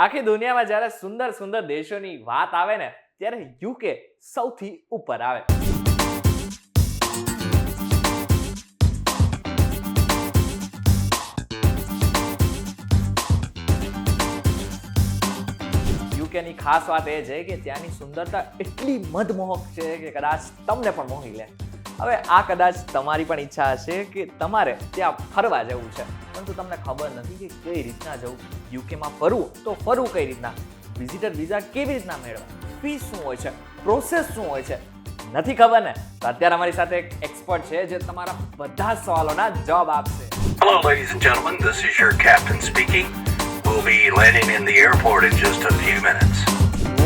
આખી દુનિયામાં જ્યારે સુંદર સુંદર દેશોની વાત આવે ને ત્યારે યુકે સૌથી ઉપર આવે. યુકેની ખાસ વાત એ છે કે ત્યાંની સુંદરતા એટલી મદમોહક છે કે કદાચ તમને પણ મોહી લે. હવે આ કદાચ તમારી પણ ઈચ્છા હશે કે તમારે ત્યાં ફરવા જવું છે, પરંતુ તમને ખબર નથી કે કઈ રીતના જવું. યુકેમાં ફરવું તો ફરવું કઈ રીતના, વિઝિટર વિઝા કેવી રીતના મેળવવા, ફીસ શું હોય છે, પ્રોસેસ શું હોય છે, નથી ખબર ને? તો અત્યારે અમારી સાથે એક એક્સપર્ટ છે જે તમારા બધા સવાલોના જવાબ આપશે. Hello, ladies and gentlemen. This is your captain speaking. We'll be landing in the airport in just a few minutes.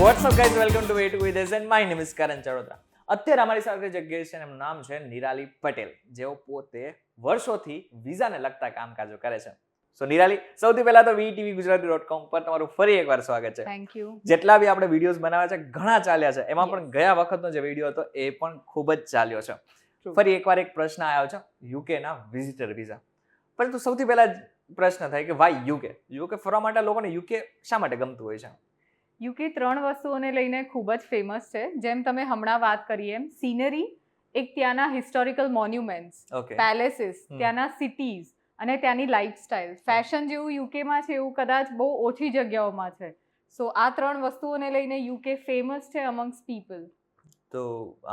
What's up guys, welcome to Way to With Us and my name is Karan Charotra. અત્યારે અમારી સાથે જે guest છે એમનું નામ છે નિરાલી પટેલ, જેઓ પોતે વર્ષોથી વિઝાને લગતા કામકાજો કરે છે. સો નિરાલી, સૌથી પહેલા તો VTVGujarati.com પર તમારું ફરી એકવાર સ્વાગત છે. Thank you. જેટલા બી આપણે વિડીયોઝ બનાવ્યા છે ઘણા ચાલ્યા છે, એમાં પણ ગયા વખતનો જે વિડીયો હતો એ પણ ખૂબ જ ચાલ્યો છે. ફરી એકવાર એક પ્રશ્ન આવ્યો છે યુકેના વિઝિટર વિઝા. પરંતુ સૌથી પહેલા પ્રશ્ન થાય કે વાય યુકે ફરવા માટે લોકોને યુકે શા માટે ગમતું હોય છે? યુકે 3 વસ્તુઓને લઈને ખૂબ જ ફેમસ છે. જેમ તમે હમણાં વાત કરી એમ સિનરી, એક ત્યાંના હિસ્ટોરિકલ મોન્યુમેન્ટ્સ, પેલેસીસ, ત્યાંના સિટીઝ અને ત્યાંની લાઇફસ્ટાઇલ. ફેશન જેવું યુકેમાં છે એવું કદાચ બહુ ઓછી જગ્યાઓમાં છે. સો આ 3 વસ્તુઓને લઈને યુકે ફેમસ છે અમંગ્સ પીપલ. તો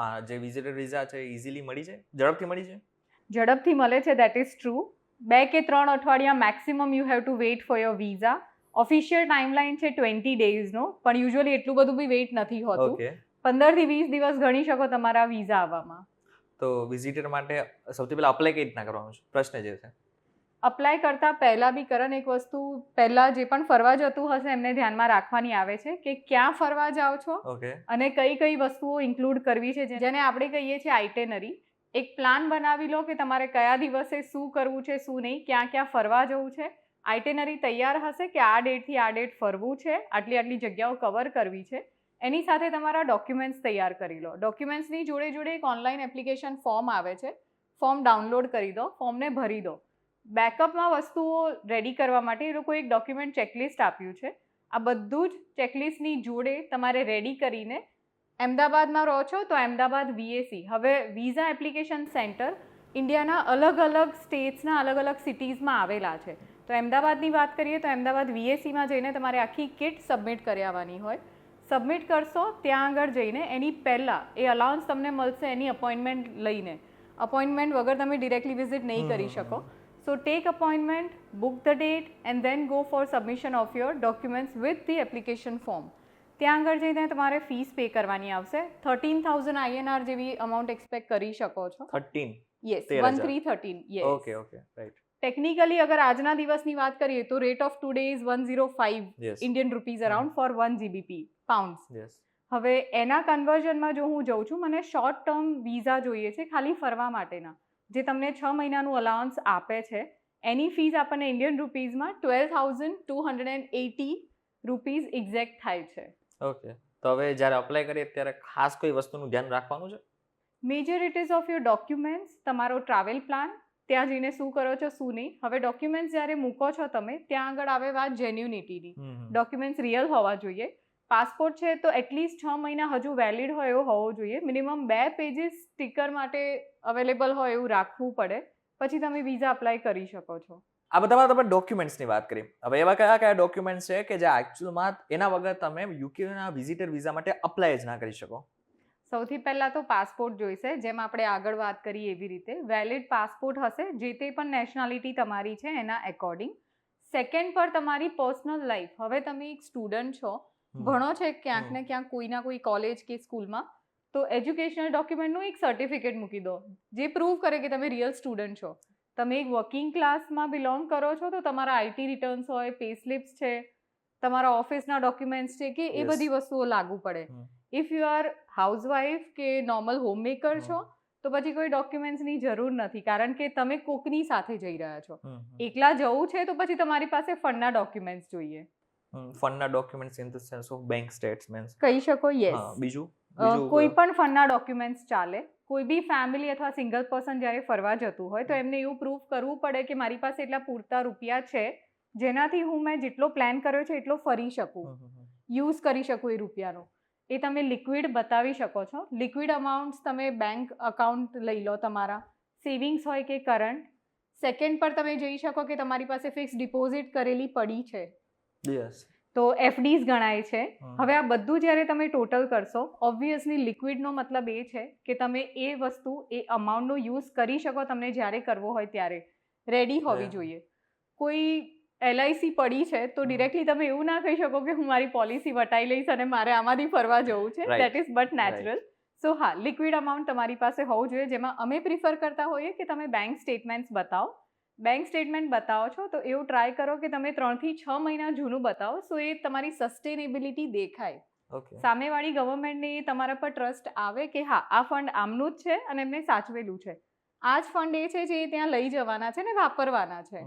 આ જે વિઝિટર વિઝા છે ઇઝીલી મળી જાય, ઝડપથી મળી જાય? ઝડપથી મળે છે, દેટ ઇઝ ટ્રુ. 2 કે 3 અઠવાડિયા maximum you have to weight for your visa. Official timeline છે 20 ડેઝનો, પણ યુઝ્યુઅલી એટલું બધું બી વેઇટ નથી હોતું. 15 થી 20 દિવસ ગણી શકો તમારા વિઝા આવવામાં. તો વિઝિટર માટે સૌથી પહેલા અપ્લાય કઈ રીતના કરવાનું છે, પ્રશ્ન જે છે? અપ્લાય કરતા પહેલા બી કરણ એક વસ્તુ પહેલા જે પણ ફરવા જતું હશે એમને ધ્યાનમાં રાખવાની આવે છે કે ક્યાં ફરવા જાઓ છો અને કઈ કઈ વસ્તુઓ ઇન્ક્લુડ કરવી છે, જેને આપણે કહીએ છીએ આઇટેનરી. એક પ્લાન બનાવી લો કે તમારે કયા દિવસે શું કરવું છે, શું નહીં, ક્યાં ક્યાં ફરવા જવું છે. આઇટેનરી તૈયાર હશે કે આ ડેટથી આ ડેટ ફરવું છે, આટલી આટલી જગ્યાઓ કવર કરવી છે. એની સાથે તમારા ડોક્યુમેન્ટ્સ તૈયાર કરી લો. ડોક્યુમેન્ટ્સની જોડે જોડે એક ઓનલાઈન એપ્લિકેશન ફોર્મ આવે છે, ફોર્મ ડાઉનલોડ કરી દો, ફોર્મને ભરી દો. બેકઅપમાં વસ્તુઓ રેડી કરવા માટે એ લોકો એક ડોક્યુમેન્ટ ચેકલિસ્ટ આપ્યું છે. આ બધું જ ચેકલિસ્ટની જોડે તમારે રેડી કરીને અમદાવાદમાં રહો છો તો અમદાવાદ VAC, હવે વિઝા એપ્લિકેશન સેન્ટર ઇન્ડિયાના અલગ અલગ સ્ટેટ્સના અલગ અલગ સિટીઝમાં આવેલા છે. તો અમદાવાદની વાત કરીએ તો અમદાવાદ VACમાં જઈને તમારે આખી કિટ સબમિટ કરી આવવાની હોય. સબમિટ કરશો ત્યાં આગળ જઈને એની પહેલાં એ અલાઉન્સ તમને મળશે એની અપોઇન્ટમેન્ટ લઈને. અપોઇન્ટમેન્ટ વગર તમે ડિરેક્ટલી વિઝિટ નહીં કરી શકો. સો tech appointment, book the date and then go for submission of your documents with the application form. ત્યાં આગળ જઈને તમારે ફીસ પે કરવાની આવશે. 13,000 INR જેવી અમાઉન્ટ એક્સપેક્ટ કરી શકો છો. 13? Yes, 1313. Yes. Okay, right. Technically અગર આજના દિવસની વાત કરીએ તો rate of today is 105 Indian rupees around for 1 GBP pounds. હવે એના કન્વર્ઝનમાં જો હું જઉં છું, મને શોર્ટ ટર્મ વિઝા જોઈએ છે ખાલી ફરવા માટેના, જે તમને 6 મહિનાનું અલાઉન્સ આપે છે. એની ફીસ આપણને ઇન્ડિયન રૂપીઝમાં 12,280 રૂપીઝ એક્ઝેક્ટ થાય છે. ઓકે, તો હવે જ્યારે અપ્લાય કરીએ ત્યારે ખાસ કોઈ વસ્તુનું ધ્યાન રાખવાનું છે? Major it ease of your documents, તમારો ટ્રાવેલ પ્લાન, ત્યાં જઈને શું કરો છો શું નહીં. હવે ડોક્યુમેન્ટ્સ જ્યારે મૂકો છો તમે ત્યાં આગળ આવે વાત જેન્યુનિટીની. ડોક્યુમેન્ટ્સ રિયલ હોવા જોઈએ. પાસપોર્ટ છે તો એટલીસ્ટ 6 મહિના હજુ વેલિડ હોય એવો હોવો જોઈએ. મિનિમમ 2 પેજીસ સ્ટીકર માટે અવેલેબલ હોય એવું રાખવું પડે, પછી તમે વિઝા અપ્લાય કરી શકો છો. આ બધામાં તમે ડોક્યુમેન્ટ્સની વાત કરી. હવે એવા કયા કયા ડોક્યુમેન્ટ્સ છે કે જે એકચ્યુઅલમાં એના વગર તમે યુકેના વિઝિટર વિઝા માટે અપ્લાય જ ના કરી શકો? સૌથી પહેલાં તો પાસપોર્ટ જોઈશે, જેમ આપણે આગળ વાત કરી એવી રીતે વેલિડ પાસપોર્ટ હશે જે તે પણ નેશનાલિટી તમારી છે એના એકોર્ડિંગ. સેકન્ડ પર તમારી પર્સનલ લાઈફ. હવે તમે એક સ્ટુડન્ટ છો, ભણો છે ક્યાંક ને ક્યાંક કોઈના કોઈ કોલેજ કે સ્કૂલમાં, તો એજ્યુકેશનલ ડોક્યુમેન્ટનું એક સર્ટિફિકેટ મૂકી દો જે પ્રૂવ કરે કે તમે રિયલ સ્ટુડન્ટ છો. તમે એક વર્કિંગ ક્લાસમાં બિલોંગ કરો છો તો તમારા IT રિટર્ન્સ હોય, પે સ્લિપ્સ છે, તમારા ઓફિસના ડોક્યુમેન્ટ્સ છે કે એ બધી વસ્તુઓ લાગુ પડે. ઇફ યુ આર હાઉસવાઈફ કે નોર્મલ હોમમેકર છો તો પછી કોઈ ડોક્યુમેન્ટ્સની જરૂર નથી, કારણ કે તમે કોકની સાથે જઈ રહ્યા છો. એકલા જવું છે તો પછી તમારી પાસે ફંડના ડોક્યુમેન્ટ્સ જોઈએ. ફંડના documents in the sense of bank statements કહી શકો. યસ. બીજું કોઈ પણ ફંડના ડોક્યુમેન્ટ્સ ચાલે. કોઈ બી ફેમિલી અથવા સિંગલ પર્સન જ્યારે ફરવા જતું હોય તો એમને એવું પ્રૂફ કરવું પડે કે મારી પાસે એટલા પૂરતા રૂપિયા છે જેનાથી મેં જેટલો પ્લાન કર્યો છે એટલો ફરી શકું, યુઝ કરી શકું એ રૂપિયાનો, એ તમે લિક્વિડ બતાવી શકો છો. લિક્વિડ અમાઉન્ટ્સ તમે બેંક અકાઉન્ટ લઈ લો, તમારા સેવિંગ્સ હોય કે કરંટ. સેકન્ડ પર તમે જોઈ શકો કે તમારી પાસે ફિક્સ ડિપોઝિટ કરેલી પડી છે, તો એફડીઝ ગણાય છે. હવે આ બધું જ્યારે તમે ટોટલ કરશો, ઓબ્વિયસલી લિક્વિડનો મતલબ એ છે કે તમે એ વસ્તુ, એ અમાઉન્ટનો યુઝ કરી શકો, તમને જ્યારે કરવો હોય ત્યારે રેડી હોવી જોઈએ. કોઈ LIC પડી છે તો ડિરેક્ટલી તમે એવું ના કહી શકો કે હું મારી પોલિસી વટાઈ લઈશ અને મારે આમાંથી ફરવા જવું છે. That is but natural. So હા, લિક્વિડ અમાઉન્ટ તમારી પાસે હોવું જોઈએ, જેમાં અમે પ્રિફર કરતા હોઈએ કે તમે બેંક સ્ટેટમેન્ટ્સ બતાવો. બેંક સ્ટેટમેન્ટ બતાવો છો તો એવું ટ્રાય કરો કે તમે 3 થી 6 મહિના જૂનું બતાવો, સો એ તમારી સસ્ટેનેબિલિટી દેખાય. સામેવાળી ગવર્મેન્ટને તમારા પર ટ્રસ્ટ આવે કે હા, આ ફંડ આમનું જ છે અને એમને સાચવેલું છે. આ જ ફંડ એ છે જે ત્યાં લઈ જવાના છે ને વાપરવાના છે.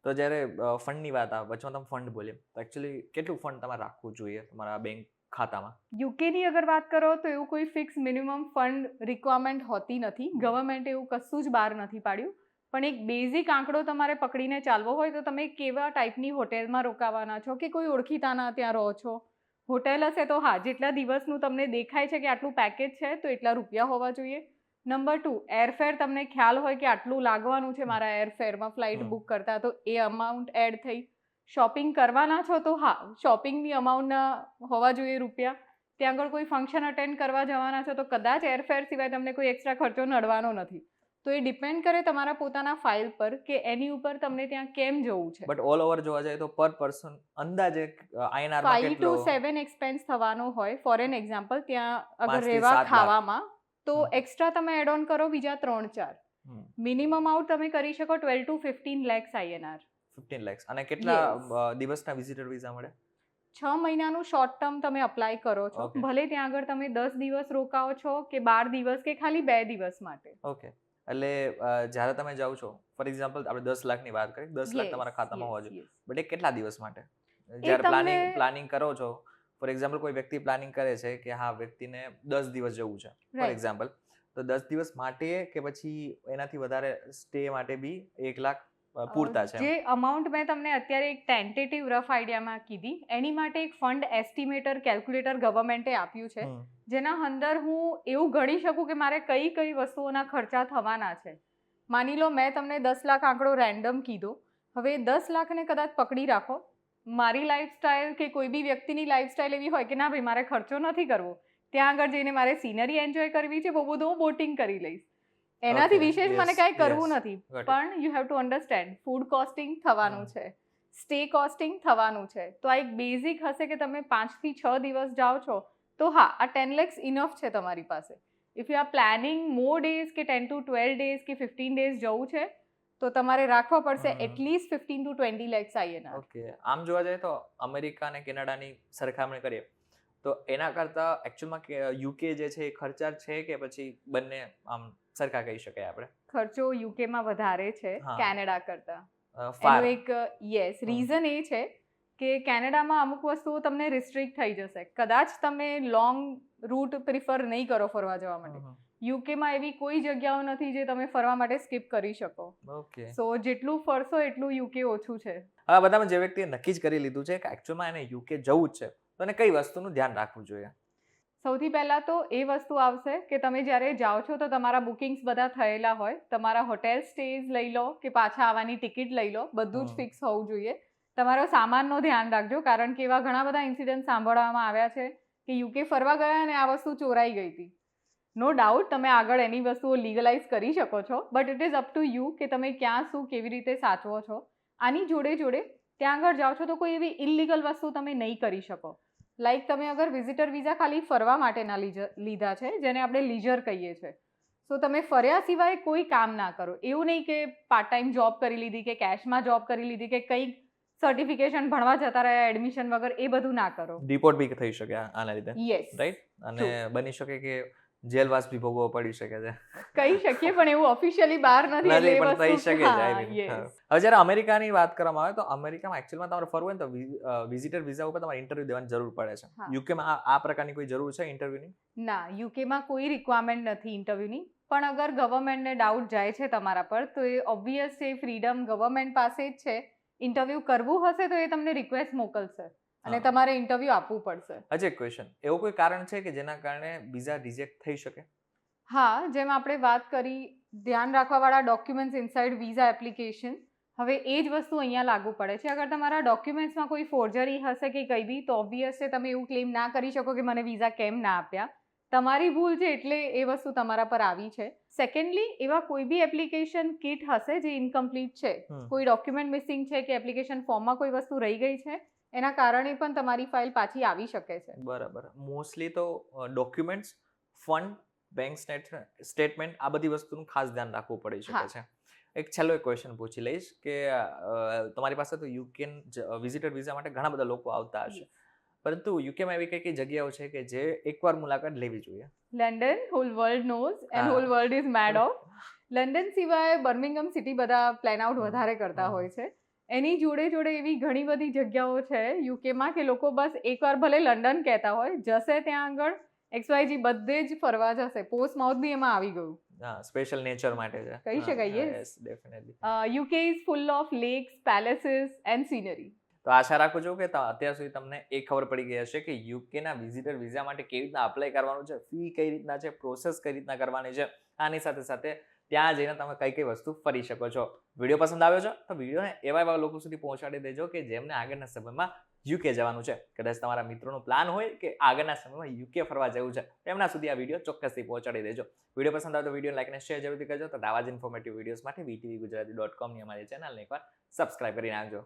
તો જ્યારે ફંડની વાત આવે, વચમાં તમે ફંડ બોલ્યા, તો એકચ્યુઅલી કેટલું ફંડ તમારે રાખવું જોઈએ તમારા બેંક ખાતામાં? યુકેની અગર વાત કરો તો એવું કોઈ ફિક્સ મિનિમમ ફંડ રિક્વાયરમેન્ટ હોતી નથી. ગવર્મેન્ટે એવું કશું જ બહાર નથી પાડ્યું. પણ એક બેઝિક આંકડો તમારે પકડીને ચાલવો હોય તો તમે કેવા ટાઈપની હોટેલમાં રોકાવાના છો કે કોઈ ઓળખીતાના ત્યાં રહો છો. હોટેલ હશે તો હા, જેટલા દિવસનું તમને દેખાય છે કે આટલું પેકેજ છે તો એટલા રૂપિયા હોવા જોઈએ. નંબર 2, એરફેર તમને ખ્યાલ હોય કે આટલું લાગવાનું છે મારા એરફેરમાં ફ્લાઇટ બુક કરતા, તો એ અમાઉન્ટ એડ થઈ. શોપિંગ કરવાના છો તો હા, શોપિંગની અમાઉન્ટના હોવા જોઈએ રૂપિયા. ત્યાં આગળ કોઈ ફંક્શન અટેન્ડ કરવા જવાના છો તો કદાચ એરફેર સિવાય તમને કોઈ એક્સ્ટ્રા ખર્ચો નડવાનો નથી. તો એ ડિપેન્ડ કરે તમારા પોતાના ફાઇલ પર કે એની ઉપર તમને ત્યાં કેમ જવું છે. બટ ઓલ ઓવર જોવા જાય તો પર પર્સન અંદાજે INR માં 5 to 7 એક્સપેન્સ થવાનો હોય. ફોર એન એક્ઝામ્પલ, ત્યાં અગર રહેવા ખાવામાં તો એક્સ્ટ્રા તમે એડ ઓન કરો બીજા 3-4. મિનિમમ આઉટ તમે કરી શકો 12 to 15 lakhs INR. 15 lakhs. અને કેટલા દિવસના વિઝિટર વિઝા મળે? 6 મહિનાનું શોર્ટ ટર્મ તમે અપ્લાય કરો છો. ભલે ત્યાં આગળ તમે 10 દિવસ રોકાઓ છો કે 12 દિવસ કે ખાલી 2 દિવસ માટે. ઓકે. એટલે જ્યારે તમે જાઓ છો, ફોર એક્ઝામ્પલ આપણે 10 લાખની વાત કરી, 10 લાખ તમારા ખાતામાં હોવા જોઈએ, બટ એ કેટલા દિવસ માટે? જ્યારે પ્લાનિંગ કરો છો, ફોર એક્ઝામ્પલ કોઈ વ્યક્તિ પ્લાનિંગ કરે છે કે હા, વ્યક્તિને 10 દિવસ જવું છે ફોર એક્ઝામ્પલ, તો 10 દિવસ માટે કે પછી એનાથી વધારે સ્ટે માટે બી 1 લાખ પૂરતા છે? જે અમાઉન્ટ મેં તમને અત્યારે એક ટેન્ટેટિવ રફ આઈડિયામાં કીધી, એની માટે એક ફંડ એસ્ટિમેટર કેલ્ક્યુલેટર ગવર્મેન્ટે આપ્યું છે, જેના અંદર હું એવું ગણી શકું કે મારે કઈ કઈ વસ્તુઓના ખર્ચા થવાના છે. માની લો મેં તમને 10 લાખ આંકડો રેન્ડમ કીધો. હવે 10 લાખને કદાચ પકડી રાખો. મારી લાઈફસ્ટાઈલ કે કોઈ બી વ્યક્તિની લાઈફસ્ટાઈલ એવી હોય કે ના ભાઈ, મારે ખર્ચો નથી કરવો, ત્યાં આગળ જઈને મારે સિનરી એન્જોય કરવી છે, બહુ બધું હું બોટિંગ કરી લઈશ, એનાથી વિશેષ મને કાંઈ કરવું નથી. પણ you have to understand, food costing થવાનું છે, સ્ટે કોસ્ટિંગ થવાનું છે. તો આ એક બેઝિક હશે કે તમે 5 થી 6 દિવસ જાઓ છો તો હા, આ 10 lakhs ઇનફ છે તમારી પાસે. If you are planning more days કે 10 to 12 ડેઝ કે 15 ડેઝ જવું છે તો તમારે રાખવા પડશે at least 15 to 20 lakhs INR. Okay. આમ જોવા જાય તો અમેરિકા અને કેનેડાની સરખામણી કરીએ તો એના કરતા એકચ્યુઅલમાં યુકે જે છે એ ખર્ચાળ છે કે પછી બંને આમ સરખા કહી શકાય આપણે? ખર્ચો યુકેમાં વધારે છે કેનેડા કરતા. એનું એક રીઝન એ છે કે કેનેડામાં અમુક વસ્તુઓ તમને રિસ્ટ્રિક્ટ થઈ જશે. કદાચ તમે લોંગ રૂટ પ્રિફર નહીં કરો ફરવા જવા માટે. યુકેમાં એવી કોઈ જગ્યાઓ નથી જે તમે ફરવા માટે સ્કીપ કરી શકો. સો જેટલું ફરશો એટલું યુકે ઓછું છે. હવે બધામાં જે વ્યક્તિએ નક્કી જ કરી લીધું છે કે એકચ્યુઅલમાં એને યુકે જવું જ છે, તો એને કઈ વસ્તુનું ધ્યાન રાખવું જોઈએ? સૌથી પહેલાં તો એ વસ્તુ આવશે કે તમે જ્યારે જાઓ છો તો તમારા બુકિંગ્સ બધા થયેલા હોય, તમારા હોટેલ સ્ટેઝ લઈ લો કે પાછા આવવાની ટિકિટ લઈ લો, બધું જ ફિક્સ હોવું જોઈએ. તમારો સામાનનો ધ્યાન રાખજો, કારણ કે એવા ઘણા બધા ઇન્સિડન્ટ સાંભળવામાં આવ્યા છે કે યુકે ફરવા ગયા અને આ વસ્તુ ચોરાઈ ગઈ હતી. નો ડાઉટ તમે આગળ એની વસ્તુઓ લીગલાઇઝ કરી શકો છો, but it is up to you કે તમે ક્યાં શું કેવી રીતે સાચવો છો. આની જોડે જોડે ત્યાં આગળ જાઓ છો તો કોઈ એવી ઇલીગલ વસ્તુ તમે નહીં કરી શકો. લાઈક તમે અગર વિઝિટર વિઝા ખાલી ફરવા માટેના લીધા છે, જેને આપણે લીઝર કહીએ છીએ, તો તમે ફર્યા સિવાય કોઈ કામ ના કરો. એવું નહીં કે પાર્ટ ટાઈમ જોબ કરી લીધી કે કેશમાં જોબ કરી લીધી કે કંઈક સર્ટિફિકેશન ભણવા જતા રહ્યા એડમિશન વગર, એ બધું ના કરો. ડિપોર્ટ બી થઈ શકે આના લીધે. Yes, right. અને બની શકે કે જેલવાસ બી ભોગવવો પડી શકે છે. કહી શકીએ પણ એવું ઓફિશિયલી બહાર નથી, એટલે એ પણ થઈ વસ્તુ શકે છે. હવે જ્યારે અમેરિકાની વાત કરવામાં આવે તો અમેરિકામાં એકચ્યુઅલમાં તમારે ફરવું હોય ને તો વિઝિટર વિઝા ઉપર તમારે ઇન્ટરવ્યુ દેવાની જરૂર પડે છે. યુકેમાં આ પ્રકારની કોઈ જરૂર છે ઇન્ટરવ્યુની? ના, યુકેમાં કોઈ રિક્વાયરમેન્ટ નથી ઇન્ટરવ્યુની. પણ અગર ગવર્મેન્ટને ડાઉટ જાય છે તમારા પર તો એ ઓબ્વિયસ છે, ફ્રીડમ ગવર્મેન્ટ પાસે જ છે ઇન્ટરવ્યૂ કરવું હશે તો એ તમને રિક્વેસ્ટ મોકલશે અને હા. તમારે ઇન્ટરવ્યૂ આપવું પડશે. હજી એક ક્વેશ્ચન, એવો કોઈ કારણ છે કે જેના કારણે વિઝા રિજેક્ટ થઈ શકે? હા, જેમ આપણે વાત કરી ધ્યાન રાખવાવાળા ડોક્યુમેન્ટ્સ ઇનસાઇડ વિઝા એપ્લિકેશન, હવે એ જ વસ્તુ અહીંયા લાગુ પડે છે. અગર તમારા ડોક્યુમેન્ટ્સમાં કોઈ ફોર્જરી હશે કે કંઈ બી, તો ઓબ્વિયસ છે તમે એવું ક્લેમ ના કરી શકો કે મને વિઝા કેમ ના આપ્યા. તમારી ભૂલ છે એટલે એ વસ્તુ તમારા પર આવી છે. સેકન્ડલી, એવા કોઈ બી એપ્લિકેશન કિટ હશે જે ઇનકમ્પ્લીટ છે, કોઈ ડોક્યુમેન્ટ મિસિંગ છે કે એપ્લિકેશન ફોર્મમાં કોઈ વસ્તુ રહી ગઈ છે, એના કારણે પણ તમારી ફાઇલ પાછી આવી શકે છે. બરાબર. મોસ્ટલી તો ડોક્યુમેન્ટ્સ, ફંડ, બેંક સ્ટેટમેન્ટ, આ બધી વસ્તુનું ખાસ ધ્યાન રાખવું પડી શકે છે. એક છેલ્લો એક ક્વેશ્ચન પૂછી લઈશ કે તમારી પાસે તો યુકેન વિઝિટર વિઝા માટે ઘણા બધા લોકો આવતા હશે, પરંતુ યુકેમાં એવી કઈ કઈ જગ્યાઓ છે કે જે એકવાર મુલાકાત લેવી જોઈએ? London, whole world knows and whole world is made of. London સિવાય બર્મિંગહામ સિટી બધા પ્લાન આઉટ વધારે કરતા હોય છે. એની જોડે જોડે એવી ઘણી બધી જગ્યાઓ છે યુકેમાં કે લોકો બસ એકવાર ભલે લંડન કહેતા હોય, જશે ત્યાં આગળ XYZ બધે જ ફરવા જશે. પોસ્ટ માઉથ બી એમાં આવી ગયું. હા, સ્પેશિયલ નેચર માટે છે. કહી શકાય, yes. Yes, definitely. UK is full of lakes, palaces and scenery. તો આશા રાખું છું કે અત્યાર સુધી તમને એ ખબર પડી ગઈ હશે કે યુકેના વિઝિટર વિઝા માટે કેવી રીતના અપ્લાય કરવાનું છે, ફી કઈ રીતના છે, પ્રોસેસ કઈ રીતના કરવાની છે. આની સાથે સાથે ત્યાં જઈને તમે કઈ કઈ વસ્તુ ફરી શકો છો. વિડીયો પસંદ આવ્યો છે તો વિડીયોને એવા લોકો સુધી પહોંચાડી દેજો કે જેમને આગળના સમયમાં યુકે જવાનું છે. કદાચ તમારા મિત્રોનો પ્લાન હોય કે આગળના સમયમાં યુકે ફરવા જવું છે, એમના સુધી આ વિડીયો ચોક્કસથી પહોંચાડી દેજો. વિડીયો પસંદ આવે તો વિડીયો લાઈક અને શેર જરૂરથી કરજો. તો આવા જ ઇન્ફોર્મેટિવ વિડીયોઝ માટે VTVgujarati.com ની અમારી ચેનલને એકવાર સબસ્ક્રાઇબ કરી નાખજો.